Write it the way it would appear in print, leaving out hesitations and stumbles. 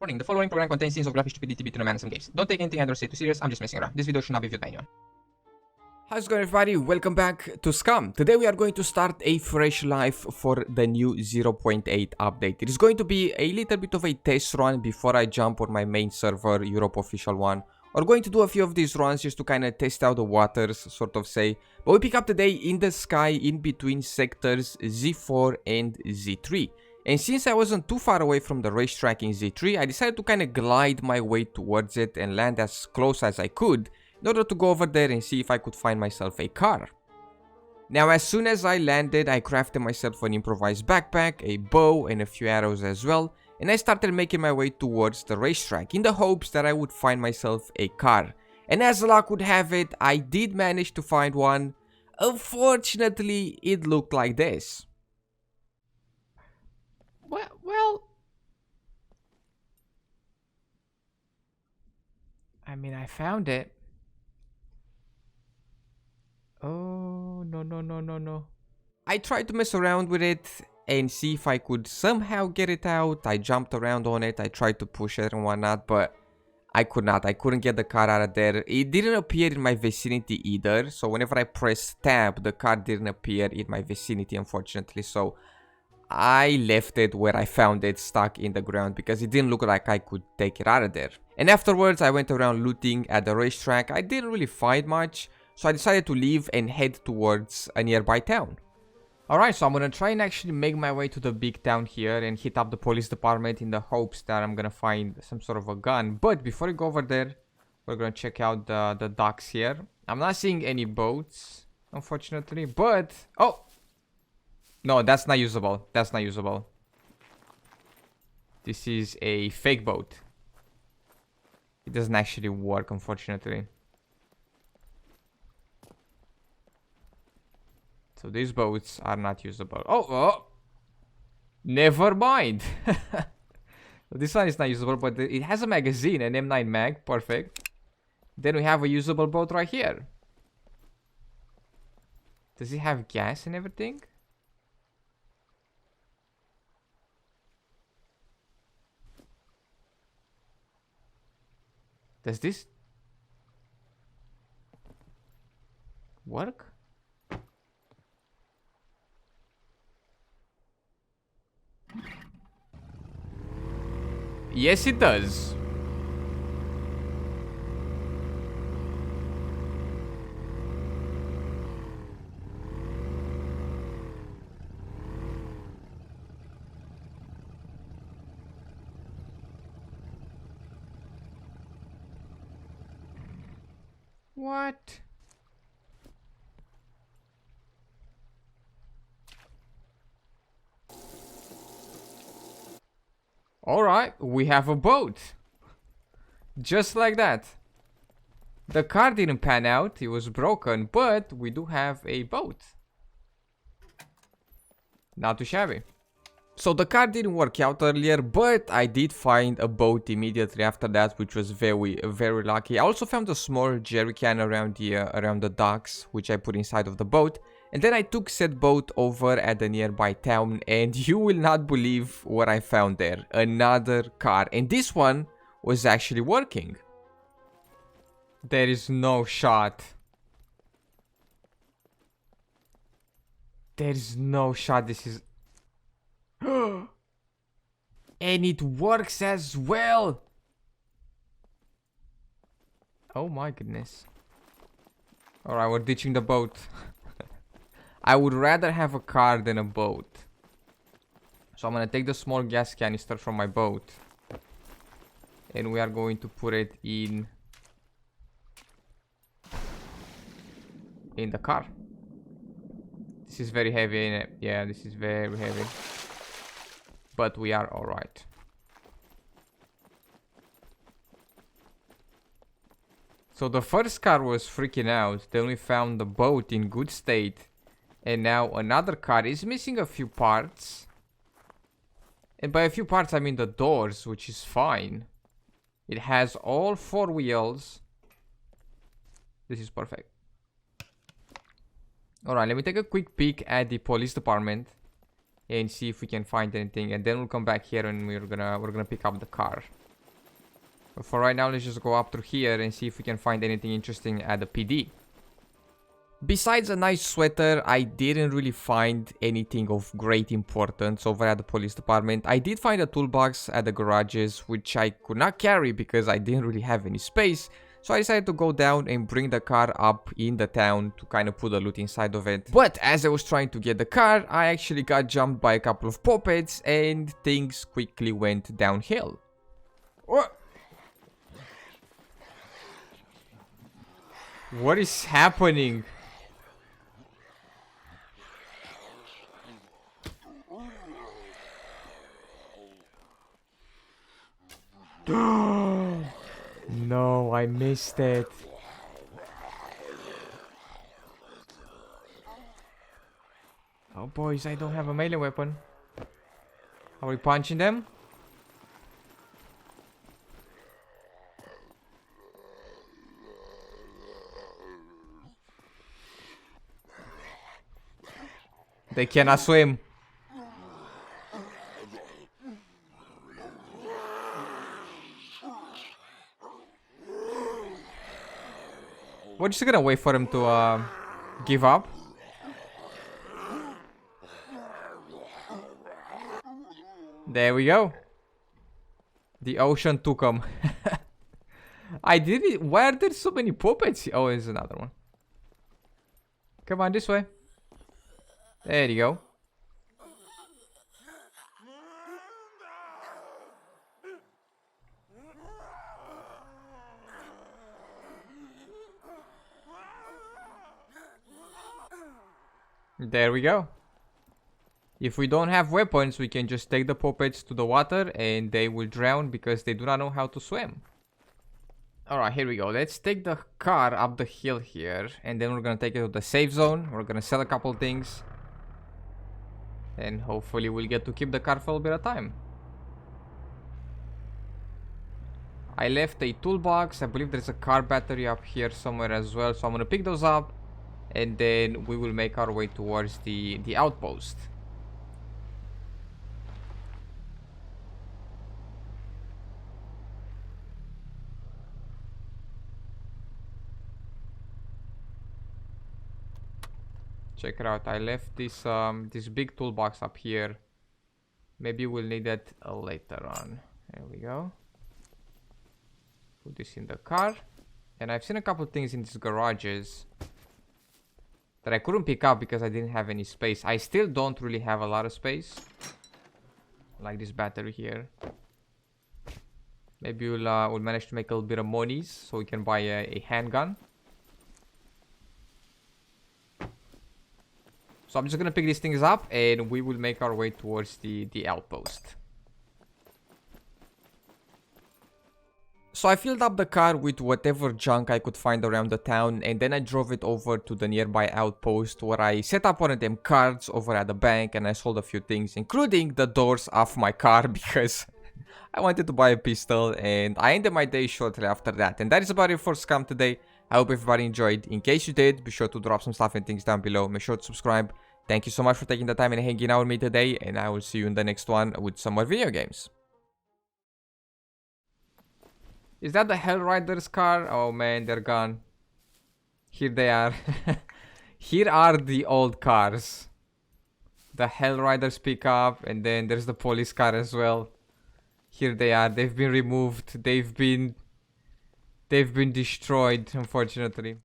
Warning, the following program contains scenes of graphic stupidity between a man and some games. Don't take anything I don't say too serious, I'm just messing around. This video should not be viewed by anyone. How's it going, everybody? Welcome back to Scum. Today we are going to start a fresh life for the new 0.8 update. It is going to be a little bit of a test run before I jump on my main server, Europe official one. We're going to do a few of these runs just to kind of test out the waters, sort of say. But we pick up today in the sky in between sectors Z4 and Z3. And since I wasn't too far away from the racetrack in Z3, I decided to kind of glide my way towards it and land as close as I could in order to go over there and see if I could find myself a car. Now, as soon as I landed, I crafted myself an improvised backpack, a bow, and a few arrows as well, and I started making my way towards the racetrack in the hopes that I would find myself a car. And as luck would have it, I did manage to find one. Unfortunately, it looked like this. Well, I mean, I found it. Oh, no. I tried to mess around with it and see if I could somehow get it out. I jumped around on it, I tried to push it and whatnot, but I could not. I couldn't get the car out of there. It didn't appear in my vicinity either, so whenever I pressed tab, the car didn't appear in my vicinity, unfortunately, so I left it where I found it, stuck in the ground, because it didn't look like I could take it out of there. And afterwards, I went around looting at the racetrack. I didn't really find much, so I decided to leave and head towards a nearby town. Alright, so I'm gonna try and actually make my way to the big town here and hit up the police department in the hopes that I'm gonna find some sort of a gun. But before I go over there, we're gonna check out the docks here. I'm not seeing any boats, unfortunately, but... Oh! No, that's not usable. That's not usable. This is a fake boat. It doesn't actually work, unfortunately. So these boats are not usable. Oh! Never mind. This one is not usable, but it has a magazine, an M9 mag. Perfect. Then we have a usable boat right here. Does it have gas and everything? Does this work? Yes, it does. What? Alright, we have a boat. Just like that. The car didn't pan out, it was broken, but we do have a boat. Not too shabby. So the car didn't work out earlier, but I did find a boat immediately after that, which was very lucky. I also found a small jerry can around the docks, which I put inside of the boat. And then I took said boat over at the nearby town, and you will not believe what I found there. Another car, and this one was actually working. There is no shot. There is no shot, this is... And it works as well. Oh my goodness. Alright, we're ditching the boat. I would rather have a car than a boat. So I'm gonna take the small gas canister from my boat. And we are going to put it in the car. This is very heavy, ain't it? Yeah, this is very heavy. But we are alright. So the first car was freaking out. Then we found the boat in good state. And now another car is missing a few parts. And by a few parts I mean the doors, which is fine. It has all 4 wheels. This is perfect. Alright, let me take a quick peek at the police department. and see if we can find anything, and then we'll come back here and we're gonna pick up the car. But for right now, let's just go up through here and see if we can find anything interesting at the PD. Besides a nice sweater, I didn't really find anything of great importance over at the police department. I did find a toolbox at the garages, which I could not carry because I didn't really have any space. So I decided to go down and bring the car up in the town to kind of put the loot inside of it. But as I was trying to get the car, I actually got jumped by a couple of puppets and things quickly went downhill. What is happening? No, I missed it. Oh boys, I don't have a melee weapon. Are we punching them? They cannot swim. We're just gonna wait for him to give up. There we go. The ocean took him. I did it. Why are there so many puppets? Oh, there's another one. Come on, this way. There you go. There we go. If we don't have weapons, we can just take the puppets to the water and they will drown because they do not know how to swim. Alright, here we go. Let's take the car up the hill here and then we're gonna take it to the safe zone. We're gonna sell a couple things. And hopefully we'll get to keep the car for a little bit of time. I left a toolbox. I believe there's a car battery up here somewhere as well. So I'm gonna pick those up. And then we will make our way towards the outpost. Check it out. I left this this big toolbox up here. Maybe we'll need that later on. There we go. Put this in the car. And I've seen a couple things in these garages that I couldn't pick up because I didn't have any space. I still don't really have a lot of space. Like this battery here. Maybe we'll manage to make a little bit of monies so we can buy a handgun. So I'm just gonna pick these things up and we will make our way towards the outpost. So I filled up the car with whatever junk I could find around the town and then I drove it over to the nearby outpost where I set up one of them cards over at the bank and I sold a few things including the doors of my car because I wanted to buy a pistol and I ended my day shortly after that. And that is about it for Scum today. I hope everybody enjoyed. In case you did, be sure to drop some stuff and things down below. Make sure to subscribe. Thank you so much for taking the time and hanging out with me today and I will see you in the next one with some more video games. Is that the Hellrider's car? Oh man, they're gone. Here they are. Here are the old cars. The Hellrider's pickup and then there's the police car as well. Here they are. They've been removed. They've been destroyed, unfortunately.